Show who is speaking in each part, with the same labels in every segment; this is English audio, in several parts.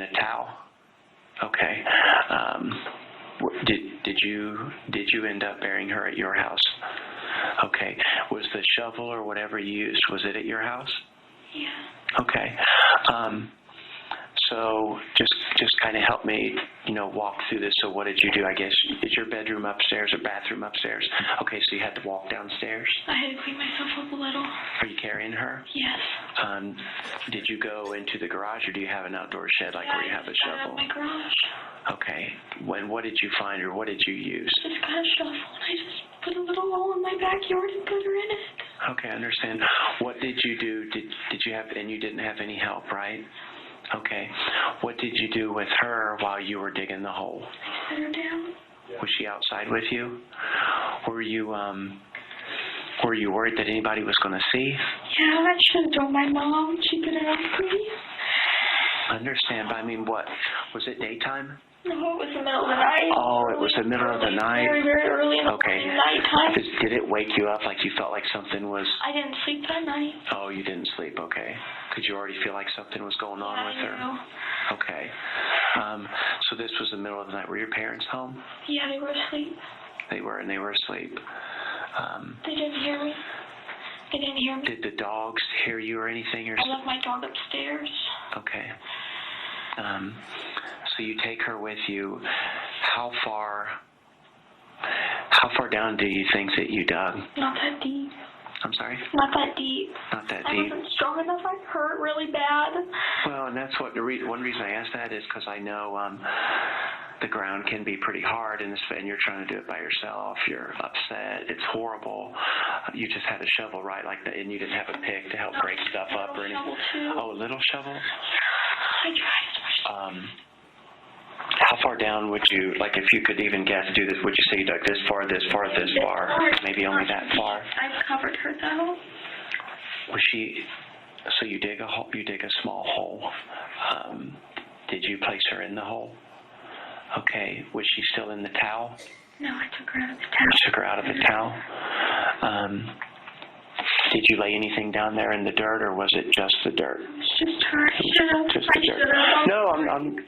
Speaker 1: a towel? Okay. Did you end up burying her at your house? Okay. Was the shovel or whatever you used, was it at your house?
Speaker 2: Yeah.
Speaker 1: Okay. So just kind of help me, walk through this. So what did you do? I guess, is your bedroom upstairs or bathroom upstairs? Okay, so you had to walk downstairs?
Speaker 2: I had to clean myself up a little.
Speaker 1: Are you carrying her?
Speaker 2: Yes.
Speaker 1: Did you go into the garage, or do you have an outdoor shed where you have a shovel?
Speaker 2: I my garage.
Speaker 1: Okay. What did you find, or what did you use?
Speaker 2: Just got a shovel, and I just put a little hole in my backyard and put her in it.
Speaker 1: Okay, I understand. What did you do? Did you have, and you didn't have any help, right? Okay. What did you do with her while you were digging the hole?
Speaker 2: I set her down.
Speaker 1: Was she outside with you? Were you worried that anybody was going to see?
Speaker 2: Yeah, I should have told my mom. She could have asked me.
Speaker 1: I understand, but I mean, what? Was it daytime?
Speaker 2: No, it was the middle of the night.
Speaker 1: Oh, it was the middle of the night?
Speaker 2: Very, very early in the morning, nighttime.
Speaker 1: Did it wake you up like you felt like something was...
Speaker 2: I didn't sleep that night.
Speaker 1: Oh, you didn't sleep, okay. Could you already feel like something was going on with her?
Speaker 2: I
Speaker 1: Okay. So this was the middle of the night. Were your parents home?
Speaker 2: Yeah, they were asleep.
Speaker 1: They were asleep.
Speaker 2: They didn't hear me. They didn't hear me.
Speaker 1: Did the dogs hear you or anything?
Speaker 2: I left my dog upstairs.
Speaker 1: Okay. So you take her with you. How far down do you think that you dug?
Speaker 2: Not that deep.
Speaker 1: I'm sorry?
Speaker 2: Not that deep.
Speaker 1: Not that
Speaker 2: I
Speaker 1: deep.
Speaker 2: wasn't strong enough. I hurt really bad.
Speaker 1: Well, and that's what one reason I asked that is because I know the ground can be pretty hard, and you're trying to do it by yourself. You're upset. It's horrible. You just had a shovel, right? Like that, and you didn't have a pick to help break stuff up or anything. Oh, a little shovel?
Speaker 2: I tried.
Speaker 1: How far down would you, like if you could even guess, do this, would you say you dug this far, this far, this far? Maybe only that far?
Speaker 2: I covered her though.
Speaker 1: Was she, so you dig a hole, you dig a small hole. Did you place her in the hole? Okay. Was she still in the towel?
Speaker 2: No, I took her out of the towel.
Speaker 1: You took her out of the towel? Did you lay anything down there in the dirt, or was it just the dirt?
Speaker 2: It's just her.
Speaker 1: Just the dirt. No,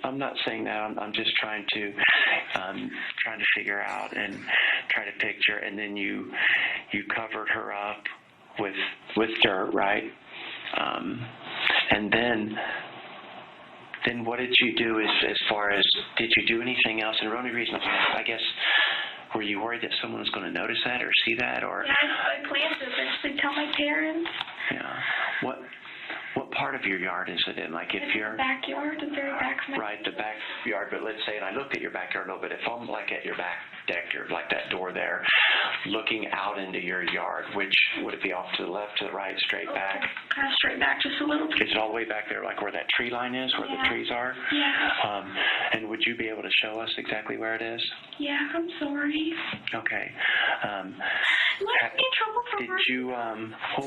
Speaker 1: I'm not saying that. I'm just trying to figure out and try to picture. And then you covered her up with dirt, right? And then what did you do as far as, did you do anything else? And the only reason, I guess, were you worried that someone was going to notice that or see that? Or?
Speaker 2: Yeah, I planned to eventually tell my parents.
Speaker 1: Yeah. What part of your yard is it in? Like if
Speaker 2: it's
Speaker 1: you're...
Speaker 2: the backyard, the very back of my...
Speaker 1: Right, the backyard. But let's say, and I looked at your backyard a little bit, if I'm like at your back deck, or like that door there, looking out into your yard, which would it be off to the left, to the right, straight back?
Speaker 2: Kind of straight back, just a little bit.
Speaker 1: Is it all the way back there, like where that tree line is, where the trees are?
Speaker 2: Yeah.
Speaker 1: And would you be able to show us exactly where it is?
Speaker 2: Yeah, I'm sorry.
Speaker 1: Okay.
Speaker 2: Let's get in trouble for
Speaker 1: Did
Speaker 2: her.
Speaker 1: you,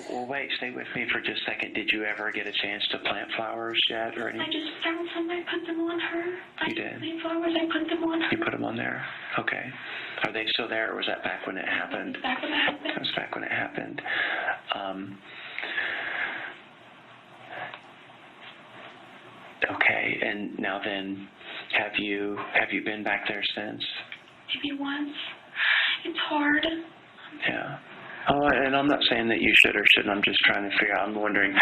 Speaker 1: well, wait, stay with me for just a second. Did you ever get a chance to plant flowers yet, or anything?
Speaker 2: I just found some, I put them on her.
Speaker 1: You did?
Speaker 2: I planted flowers, I put them on her.
Speaker 1: You put them on there? Okay. Are they still there, or was that back when it happened?
Speaker 2: Back when it happened.
Speaker 1: That was back when it happened. Okay, and now then, have you been back there since?
Speaker 2: Maybe once. It's hard.
Speaker 1: Yeah. Oh, and I'm not saying that you should or shouldn't. I'm just trying to figure out. I'm wondering,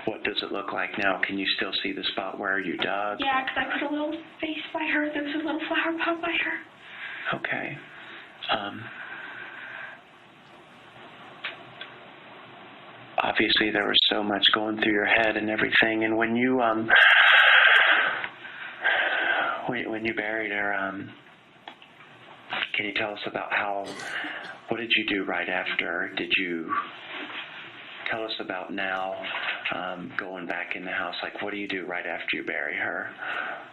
Speaker 1: what does it look like now? Can you still see the spot where you dug?
Speaker 2: Yeah, because I put a little vase by her. There was a little flower pot by her.
Speaker 1: Okay. Obviously, there was so much going through your head and everything. And when you buried her, can you tell us about what did you do right after? Did you tell us about now going back in the house? Like, what do you do right after you bury her?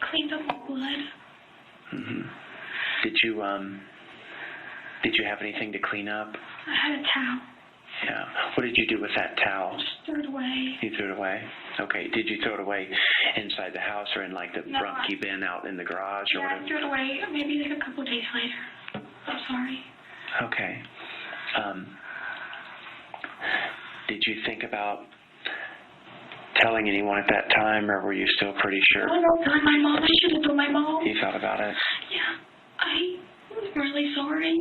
Speaker 2: Cleaned up the wood.
Speaker 1: Mm-hmm. Did you have anything to clean up?
Speaker 2: I had a towel.
Speaker 1: Yeah. What did you do with that towel?
Speaker 2: Just threw it away.
Speaker 1: You threw it away? Okay. Did you throw it away inside the house or in like the Rumpke bin out in the garage or whatever?
Speaker 2: I threw it away maybe like a couple of days later. I'm sorry.
Speaker 1: Okay. Did you think about telling anyone at that time, or were you still pretty sure?
Speaker 2: I don't know, my mom. I should have told my mom.
Speaker 1: You thought about it?
Speaker 2: Yeah, I'm really sorry.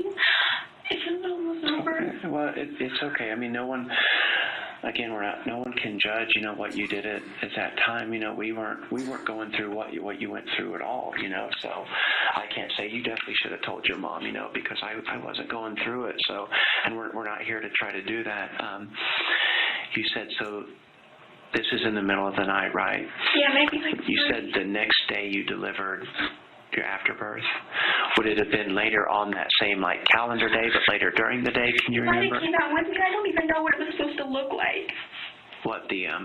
Speaker 2: It's almost over.
Speaker 1: Okay. Well, it's okay. I mean, no one can judge, what you did at that time. We weren't going through what you went through at all, so I can't say you definitely should have told your mom, because I wasn't going through it. So, and we're not here to try to do that. You said, so this is in the middle of the night, right?
Speaker 2: Yeah, maybe like
Speaker 1: You said the next day you delivered your afterbirth. Would it have been later on that same calendar day, but later during the day? Can you remember?
Speaker 2: It came out with me. I don't even know what it was supposed to look like.
Speaker 1: What the
Speaker 2: I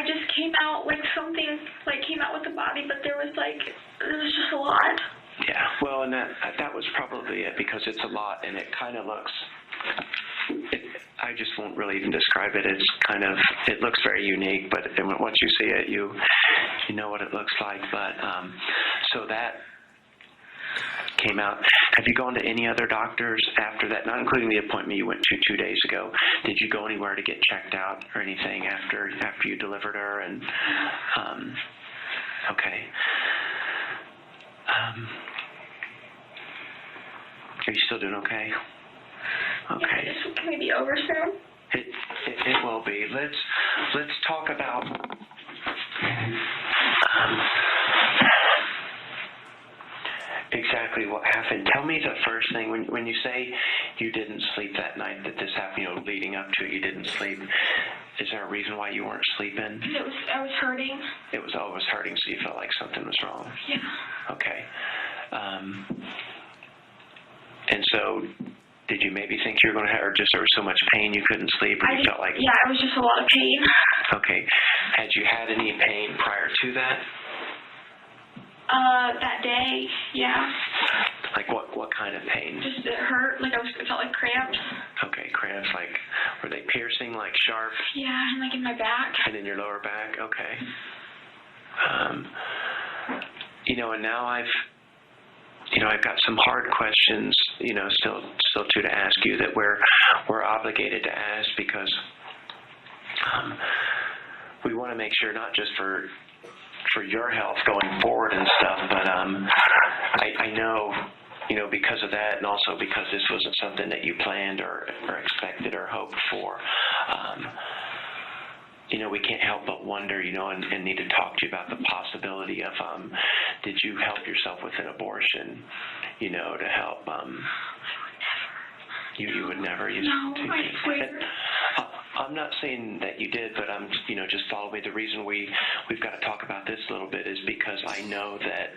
Speaker 2: just came out like something came out with the body, but there was just a lot.
Speaker 1: Yeah. Well, and that was probably it, because it's a lot, and it kind of looks. I just won't really even describe it. It looks very unique, but once you see it, you know what it looks like. But so that came out. Have you gone to any other doctors after that, not including the appointment you went to 2 days ago? Did you go anywhere to get checked out or anything after you delivered her? And okay. Are you still doing okay? Okay.
Speaker 2: Yeah, this can be over soon.
Speaker 1: It will be. Let's talk about exactly what happened. Tell me the first thing when you say you didn't sleep that night that this happened. Leading up to it, you didn't sleep. Is there a reason why you weren't sleeping?
Speaker 2: I was hurting.
Speaker 1: It was always hurting, so you felt like something was wrong.
Speaker 2: Yeah.
Speaker 1: Okay. And so, did you maybe think you were going to have, or just there was so much pain you couldn't sleep, or you felt like?
Speaker 2: Yeah, it was just a lot of pain.
Speaker 1: Okay. Had you had any pain prior to that?
Speaker 2: That day, yeah.
Speaker 1: Like what kind of pain?
Speaker 2: Just it hurt, it felt like cramps.
Speaker 1: Okay, cramps, were they piercing, sharp?
Speaker 2: Yeah, and in my back.
Speaker 1: And in your lower back, okay. And now I've got some hard questions, still to ask you that we're obligated to ask, because we want to make sure, not just for your health going forward and stuff, but I know, because of that, and also because this wasn't something that you planned or expected or hoped for, we can't help but wonder, and need to talk to you about the possibility of, did you help yourself with an abortion, to help, you would never use
Speaker 2: No, I swear.
Speaker 1: I'm not saying that you did, but I'm, just follow me. The reason we've got to talk about this a little bit is because I know that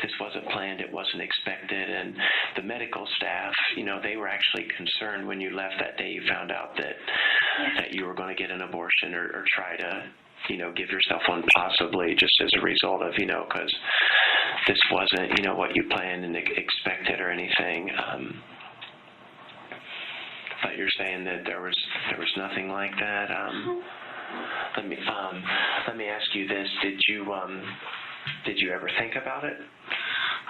Speaker 1: this wasn't planned, it wasn't expected, and the medical staff, they were actually concerned when you left that day. You found out that you were going to get an abortion or try to, give yourself one, possibly just as a result of, because this wasn't, what you planned and expected or anything. But you're saying that there was nothing like that. Let me ask you this: Did you ever think about it?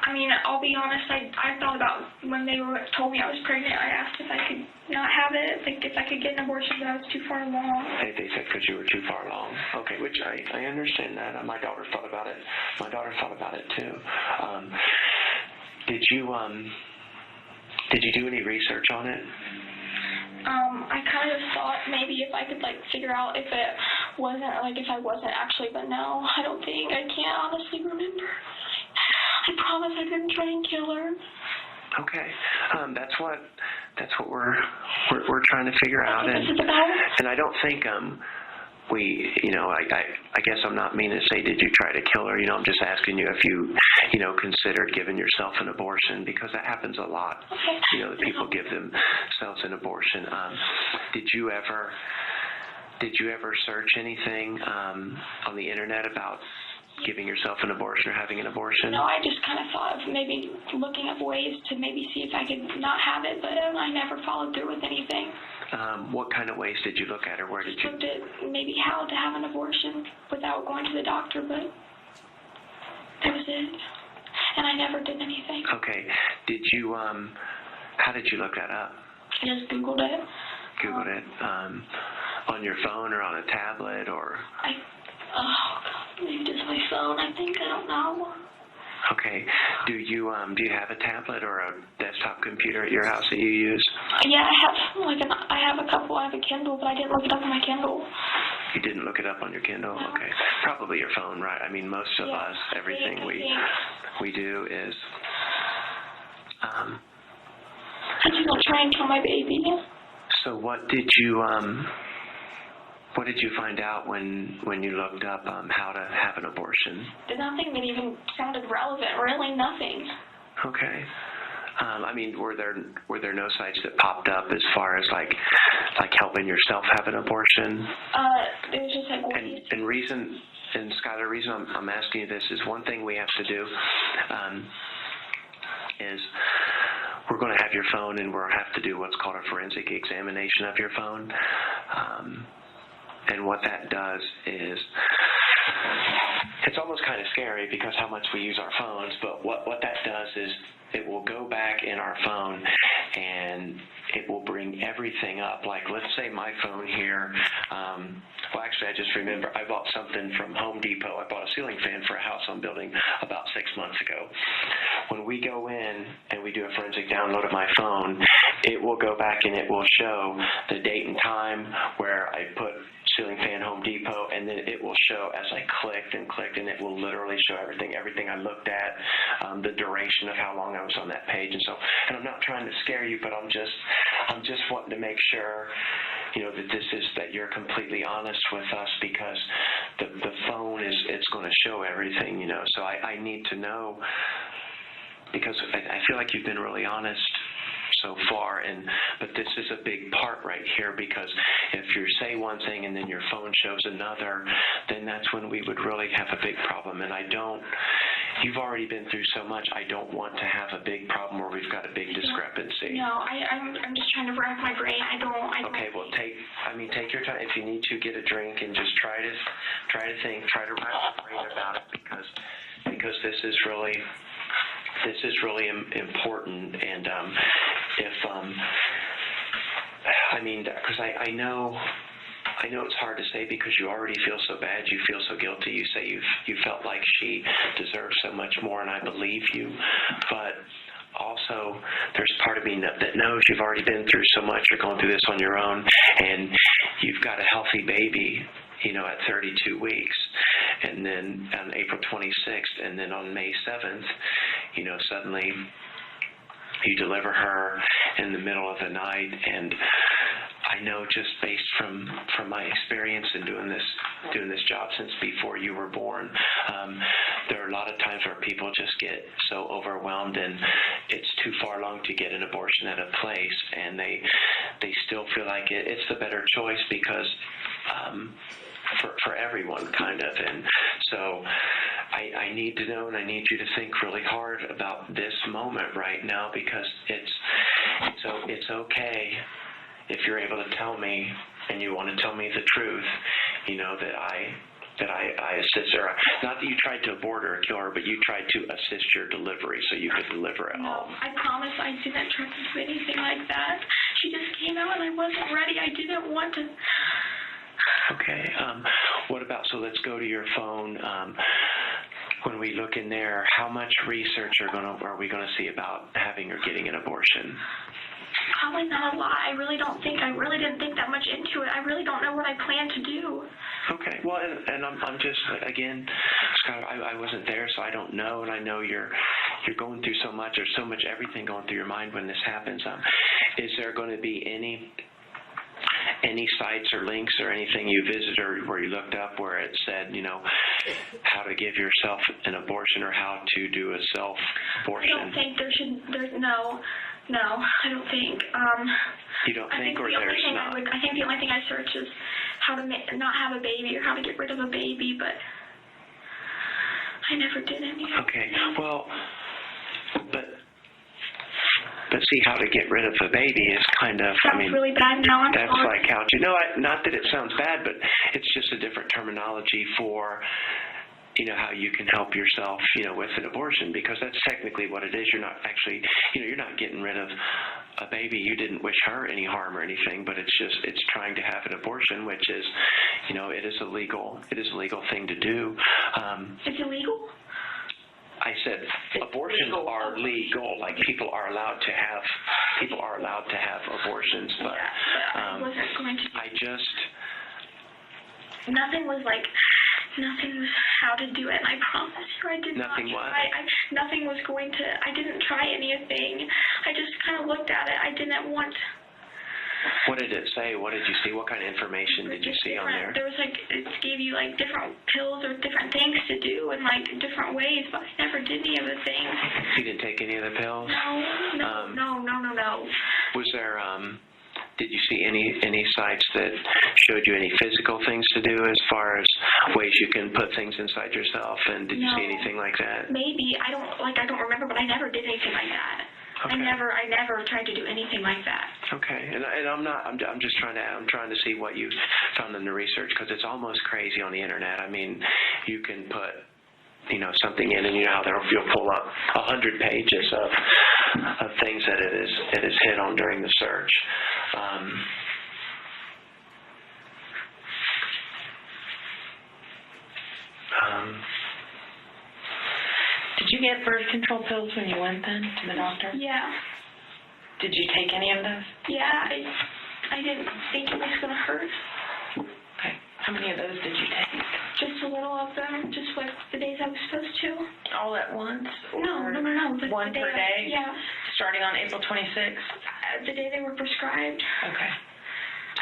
Speaker 2: I mean, I'll be honest. I thought about when they told me I was pregnant. I asked if I could not have it, if I could get an abortion, but I was too far along.
Speaker 1: They said because you were too far along. Okay, which I understand that. My daughter thought about it. My daughter thought about it too. Did you do any research on it?
Speaker 2: I kind of thought maybe if I could figure out if it wasn't if I wasn't actually, but no, I don't think. I can't honestly remember. I promise I didn't try and kill her.
Speaker 1: Okay, that's what we're trying to figure out, and I don't think I guess I'm not meaning to say did you try to kill her. I'm just asking you if you considered giving yourself an abortion, because that happens a lot.
Speaker 2: Okay.
Speaker 1: That people give themselves an abortion. Did you ever search anything on the internet about giving yourself an abortion or having an abortion?
Speaker 2: No, I just kind of thought of maybe looking up ways to maybe see if I could not have it, but I never followed through with anything.
Speaker 1: What kind of ways did you look at, or where did you?
Speaker 2: Looked at maybe how to have an abortion without going to the doctor, but that was it. And I never did anything.
Speaker 1: Okay. Did you? How did you look that up?
Speaker 2: I just Googled it.
Speaker 1: Googled it. On your phone or on a tablet or?
Speaker 2: Maybe just my phone, I think. I don't know.
Speaker 1: Okay. Do you have a tablet or a desktop computer at your house that you use?
Speaker 2: Yeah, I have a couple. I have a Kindle, but I didn't look it up on my Kindle.
Speaker 1: You didn't look it up on your Kindle?
Speaker 2: No.
Speaker 1: Okay. Probably your phone, right? I mean, most of us, everything we do is.
Speaker 2: I just want to try and kill my baby.
Speaker 1: So what did you find out when you looked up how to have an abortion?
Speaker 2: Nothing that even sounded relevant. Really nothing.
Speaker 1: Okay. I mean, were there no sites that popped up as far as like helping yourself have an abortion?
Speaker 2: It was just like
Speaker 1: and Skylar, the reason I'm asking you this is one thing we have to do is we're going to have your phone and we'll have to do what's called a forensic examination of your phone. And what that does is, it's almost kind of scary because how much we use our phones, but what that does is it will go back in our phone and it will bring everything up. Like, let's say my phone here, well, actually, I just remember I bought something from Home Depot. I bought a ceiling fan for a house I'm building about 6 months ago. When we go in and we do a forensic download of my phone, it will go back and it will show the date and time where I put ceiling fan Home Depot, and then it will show as I clicked, and it will literally show everything I looked at, the duration of how long I was on that page, and I'm not trying to scare you, but I'm just wanting to make sure, that you're completely honest with us, because the phone it's going to show everything, so I need to know, because I feel like you've been really honest so far, but this is a big part right here, because if you say one thing and then your phone shows another, then that's when we would really have a big problem. And you've already been through so much, I don't want to have a big problem where we've got a big discrepancy.
Speaker 2: No, I'm just trying to rack my brain. I don't.
Speaker 1: Okay, well, take your time. If you need to, get a drink and just try to think, try to rack your brain about it, because this is really important. And because I know it's hard to say, because you already feel so bad, you feel so guilty. You say you felt like she deserves so much more, and I believe you. But also, there's part of me that knows you've already been through so much. You're going through this on your own, and you've got a healthy baby, at 32 weeks, and then on April 26th, and then on May 7th, suddenly you deliver her in the middle of the night. And I know, just based from my experience in doing this job since before you were born, there are a lot of times where people just get so overwhelmed, and it's too far along to get an abortion at a place, and they still feel like it's the better choice, because for everyone, kind of. And so I need to know, and I need you to think really hard about this moment right now, because it's okay if you're able to tell me, and you want to tell me the truth, that I assist her. Not that you tried to abort her or kill her, but you tried to assist your delivery so you could deliver at home.
Speaker 2: I promise I didn't try to do anything like that. She just came out and I wasn't ready. I didn't want to.
Speaker 1: Okay. What about, so let's go to your phone. When we look in there, how much research are we going to see about having or getting an abortion?
Speaker 2: Probably not a lot. I really didn't think that much into it. I really don't know what I plan to do.
Speaker 1: Okay. Well, and I'm just, again, Skylar, I wasn't there, so I don't know, and I know you're going through so much. There's so much everything going through your mind when this happens. Is there going to be any sites or links or anything you visited or where you looked up where it said, how to give yourself an abortion or how to do a self-abortion?
Speaker 2: I don't think no, I don't think.
Speaker 1: You don't think, or there's not?
Speaker 2: I think the only thing I search is how to not have a baby or how to get rid of a baby, but I never did any.
Speaker 1: Okay, well, but see, how to get rid of a baby is kind of,
Speaker 2: sounds really bad now.
Speaker 1: That's like how to, not that it sounds bad, but it's just a different terminology for, how you can help yourself, with an abortion, because that's technically what it is. You're not actually, you're not getting rid of a baby. You didn't wish her any harm or anything, but it's trying to have an abortion, which is, it is a legal thing to do.
Speaker 2: It's illegal?
Speaker 1: I said abortions are legal. Like people are allowed to have abortions, but
Speaker 2: I wasn't going to. Nothing was how to do it, and I promise you I did
Speaker 1: nothing
Speaker 2: not
Speaker 1: try.
Speaker 2: Nothing was going to, I didn't try anything. I just kind of looked at it. I didn't want.
Speaker 1: What did it say? What did you see? What kind of information did you see on there?
Speaker 2: There was it gave you different pills or different things to do in different ways, but I never did any of the things.
Speaker 1: You didn't take any of the pills?
Speaker 2: No.
Speaker 1: Was there, did you see any sites that showed you any physical things to do as far as ways you can put things inside yourself? And did you see anything like that?
Speaker 2: Maybe. I don't remember, but I never did anything like that. Okay. I never tried to do anything like that.
Speaker 1: Okay, and I'm just trying to see what you found in the research, because it's almost crazy on the internet. I mean, you can put something in, and how you'll pull up 100 pages of things that it is hit on during the search.
Speaker 3: Did you get birth control pills when you went then to the doctor?
Speaker 2: Yeah.
Speaker 3: Did you take any of those?
Speaker 2: Yeah, I didn't think it was going to hurt.
Speaker 3: Okay. How many of those did you take?
Speaker 2: Just a little of them, just the days I was supposed to.
Speaker 3: All at once?
Speaker 2: No.
Speaker 3: One per day?
Speaker 2: Yeah.
Speaker 3: Starting on April 26th?
Speaker 2: The day they were prescribed.
Speaker 3: Okay.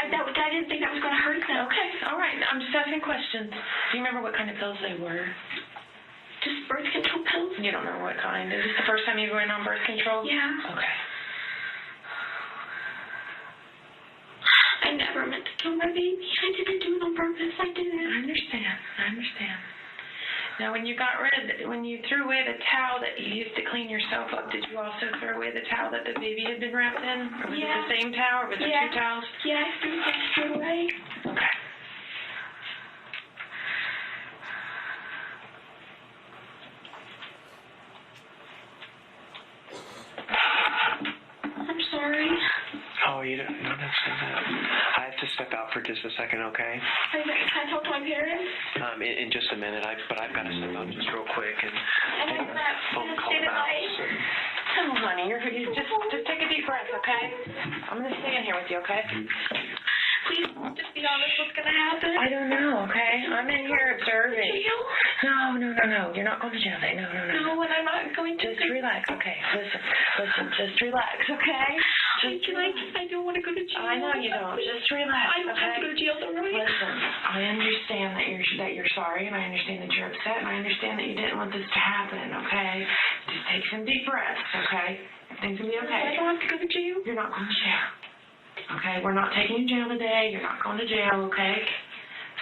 Speaker 2: I didn't think that was going to hurt them.
Speaker 3: Okay, all right. I'm just asking questions. Do you remember what kind of pills they were?
Speaker 2: Just birth control pills?
Speaker 3: You don't know what kind. Is this the first time you went on birth control?
Speaker 2: Yeah.
Speaker 3: Okay.
Speaker 2: I never meant to kill my baby. I didn't do it on purpose. I didn't.
Speaker 3: I understand. Now, when you threw away the towel that you used to clean yourself up, did you also throw away the towel that the baby had been wrapped in? Or was it the same towel, or was there two towels?
Speaker 2: Yeah, I threw it away.
Speaker 3: Okay.
Speaker 2: I'm sorry.
Speaker 1: Oh, you don't know that. I have to step out for just a second, okay?
Speaker 2: Can I talk to my parents?
Speaker 1: In just a minute, but I've got to step out just real quick and
Speaker 2: I'm going to
Speaker 1: phone call
Speaker 2: stay the
Speaker 1: about.
Speaker 2: night.
Speaker 3: Oh, honey, you just take a deep breath, okay? I'm going to stay in here with you, okay?
Speaker 2: Please, just be honest. What's going to happen?
Speaker 3: I don't know, okay? I'm in here observing.
Speaker 2: Jail?
Speaker 3: No. You're not going to jail today. No.
Speaker 2: No, and I'm not going to.
Speaker 3: Just relax, okay? Listen, just relax, okay?
Speaker 2: I don't want to go to jail.
Speaker 3: I know you don't. Just relax,
Speaker 2: I don't have to go to jail, though, right?
Speaker 3: Listen, I understand that you're sorry, and I understand that you're upset, and I understand that you didn't want this to happen, okay? Just take some deep breaths, okay? Everything's going to be okay.
Speaker 2: I don't have to go to jail?
Speaker 3: You're not going to jail. Okay, we're not taking you to jail today. You're not going to jail, okay?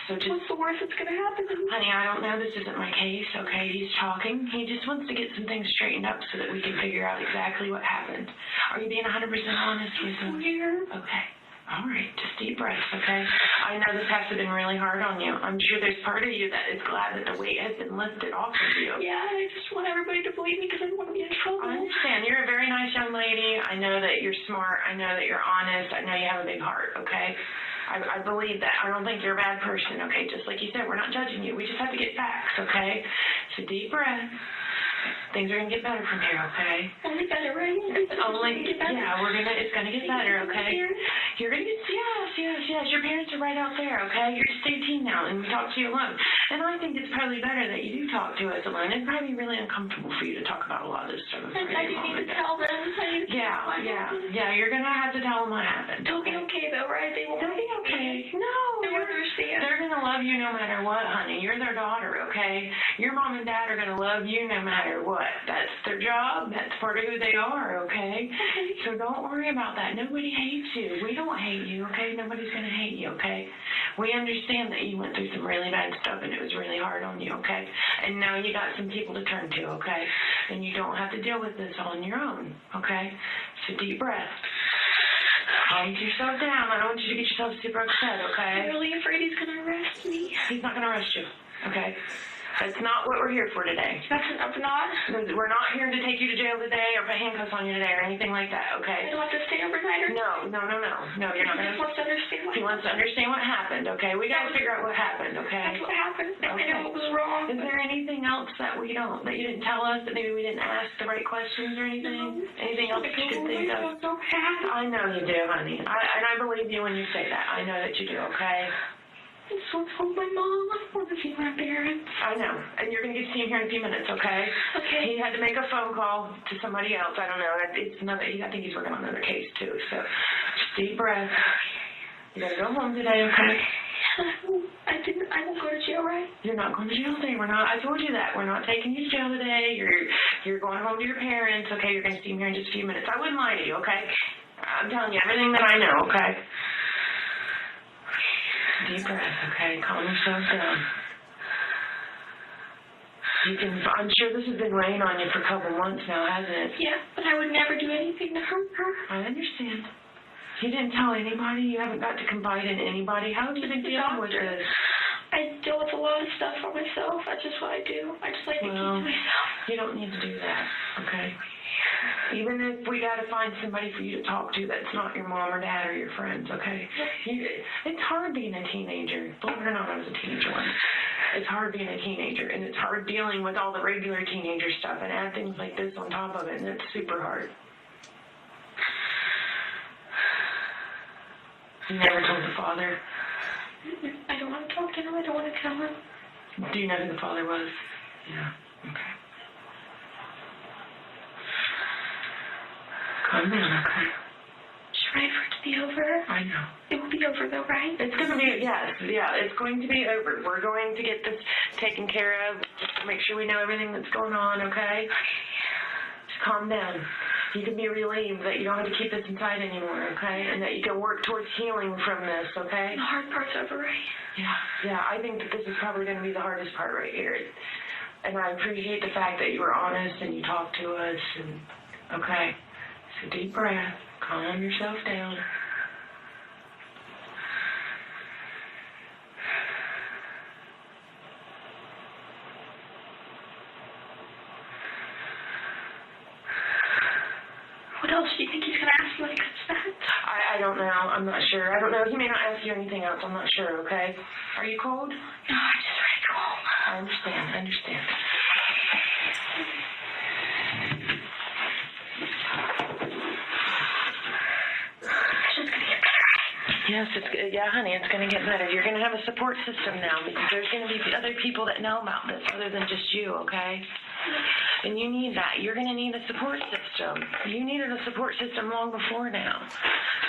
Speaker 3: So just...
Speaker 2: What's the worst that's going to happen?
Speaker 3: Honey, I don't know. This isn't my case, okay? He's talking. He just wants to get some things straightened up so that we can figure out exactly what happened. Are you being 100% honest with him?
Speaker 2: Yeah.
Speaker 3: Okay. All right. Just deep breaths, okay? I know this has to have been really hard on you. I'm sure there's part of you that is glad that the weight has been lifted off of you.
Speaker 2: Yeah, I just want everybody to believe me because I don't want to be in trouble.
Speaker 3: I understand. You're a very nice young lady. I know that you're smart. I know that you're honest. I know you have a big heart, okay? I believe that. I don't think you're a bad person, okay? Just like you said, we're not judging you. We just have to get facts, okay? So deep breath. Things are going to get better from here, okay?
Speaker 2: Only better, right?
Speaker 3: It's going to get better, okay? You're going to get, yes. Your parents are right out there, okay? You're just 18 now, and we talk to you alone. And I think it's probably better that you do talk to us alone. It'd probably be really uncomfortable for you to talk about a lot of this stuff.
Speaker 2: I need to tell them.
Speaker 3: Yeah, you're going to have to tell them what happened.
Speaker 2: They'll be okay, though, right? They'll
Speaker 3: be okay. No.
Speaker 2: They'll understand.
Speaker 3: They're going to love you no matter what, honey. You're their daughter, okay? Your mom and dad are going to love you no matter what. That's their job. That's part of who they are, okay? So don't worry about that. Nobody hates you. We don't hate you, okay? Nobody's going to hate you, okay? We understand that you went through some really bad stuff and it was really hard on you, okay? And now you got some people to turn to, okay? And you don't have to deal with this on your own, okay? So deep breath. Calm yourself down. I don't want you to get yourself super upset, okay?
Speaker 2: I'm really afraid he's going to arrest me.
Speaker 3: He's not going to arrest you, okay? That's not what we're here for today.
Speaker 2: That's not?
Speaker 3: We're not here to take you to jail today or put handcuffs on you today or anything like that, okay?
Speaker 2: I don't have to stay overnight or
Speaker 3: No, you're not going to.
Speaker 2: He wants to understand what
Speaker 3: He wants to understand what happened, okay? We got to figure out what happened, okay?
Speaker 2: That's what happened.
Speaker 3: Okay.
Speaker 2: I know what was wrong.
Speaker 3: Is there anything else that you didn't tell us, that maybe we didn't ask the right questions or anything? Anything else that you could think of? I know you do, honey. And I believe you when you say that. I know that you do, okay?
Speaker 2: I just want to hold my mom. I want to see my parents.
Speaker 3: I know. And you're going to get to see him here in a few minutes, okay?
Speaker 2: Okay.
Speaker 3: He had to make a phone call to somebody else. I don't know. It's another. I think he's working on another case, too. So just deep breath. You got to go home today, okay?
Speaker 2: I won't go to jail, right?
Speaker 3: You're not going to jail today. We're not. I told you that. We're not taking you to jail today. You're going home to your parents, okay? You're going to see him here in just a few minutes. I wouldn't lie to you, okay? I'm telling you everything that I know, okay? Deep breath, okay? Calm yourself down. I'm sure this has been weighing on you for a couple months now, hasn't it?
Speaker 2: Yeah, but I would never do anything to hurt her.
Speaker 3: I understand. You didn't tell anybody? You haven't got to confide in anybody? How have you been dealing with this?
Speaker 2: I deal with a lot of stuff for myself. That's just what I do. I just like to keep to myself.
Speaker 3: You don't need to do that, okay? Even if we got to find somebody for you to talk to that's not your mom or dad or your friends, okay? It's hard being a teenager. Believe it or not, I was a teenager once. It's hard being a teenager, and it's hard dealing with all the regular teenager stuff and add things like this on top of it, and it's super hard. You never told the father?
Speaker 2: I don't want to talk to him. I don't want to tell him.
Speaker 3: Do you know who the father was? Yeah, okay. Calm down, okay?
Speaker 2: Just ready for it to be over?
Speaker 3: I know.
Speaker 2: It will be over though, right?
Speaker 3: It's going to be, yes, yeah, it's going to be over. We're going to get this taken care of, just to make sure we know everything that's going on, okay? Just calm down. You can be relieved that you don't have to keep this inside anymore, okay? And that you can work towards healing from this, okay?
Speaker 2: The hard part's over, right?
Speaker 3: Yeah, I think that this is probably going to be the hardest part right here. And I appreciate the fact that you were honest and you talked to us, and, okay? So deep breath, calm yourself down.
Speaker 2: What else do you think he's going to ask you when he comes back?
Speaker 3: I don't know. I'm not sure. I don't know. He may not ask you anything else. I'm not sure, okay? Are you cold?
Speaker 2: No, I'm just ready to go home.
Speaker 3: I understand. Yes, honey, it's going to get better. You're going to have a support system now because there's going to be other people that know about this other than just you, okay? And you need that. You're going to need a support system. You needed a support system long before now.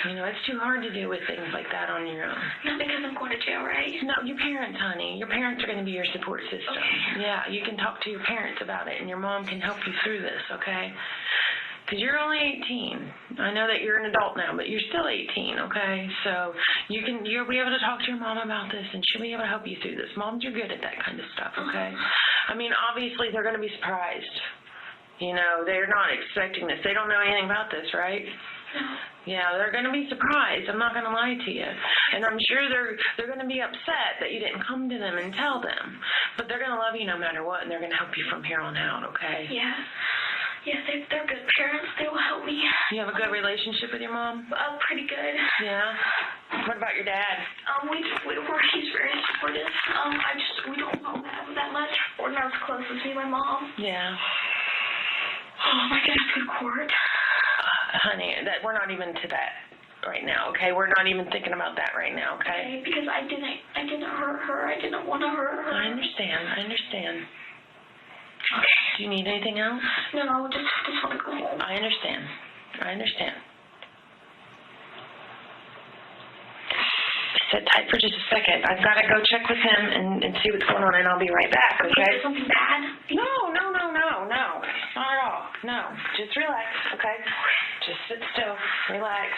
Speaker 3: You know, it's too hard to deal with things like that on your own.
Speaker 2: Not because I'm going to jail, right?
Speaker 3: No, your parents, honey. Your parents are going to be your support system. Okay. Yeah, you can talk to your parents about it, and your mom can help you through this, okay? Because you're only 18. I know that you're an adult now, but you're still 18, okay? So you'll be able to talk to your mom about this, and she'll be able to help you through this. Moms are good at that kind of stuff, okay? I mean, obviously, they're going to be surprised. You know, they're not expecting this. They don't know anything about this, right?
Speaker 2: No.
Speaker 3: Yeah, they're going to be surprised. I'm not going to lie to you. And I'm sure they're going to be upset that you didn't come to them and tell them. But they're going to love you no matter what, and they're going to help you from here on out, okay?
Speaker 2: Yeah. Yes, they're good parents. They will help me.
Speaker 3: You have a good relationship with your mom?
Speaker 2: Pretty good.
Speaker 3: Yeah? What about your dad?
Speaker 2: He's very supportive. We don't know that much. We're not as close as me and my mom.
Speaker 3: Yeah.
Speaker 2: Oh, my God, to court.
Speaker 3: Honey, we're not even to that right now, okay? We're not even thinking about that right now, okay?
Speaker 2: Because I didn't hurt her. I didn't want to hurt her.
Speaker 3: I understand. Okay. Do you need anything else?
Speaker 2: No, just want to go home.
Speaker 3: I understand. Sit tight for just a second. I've got to go check with him and see what's going on, and I'll be right back, okay?
Speaker 2: Is something bad?
Speaker 3: No. Not at all. No. Just relax, okay? Just sit still. Relax.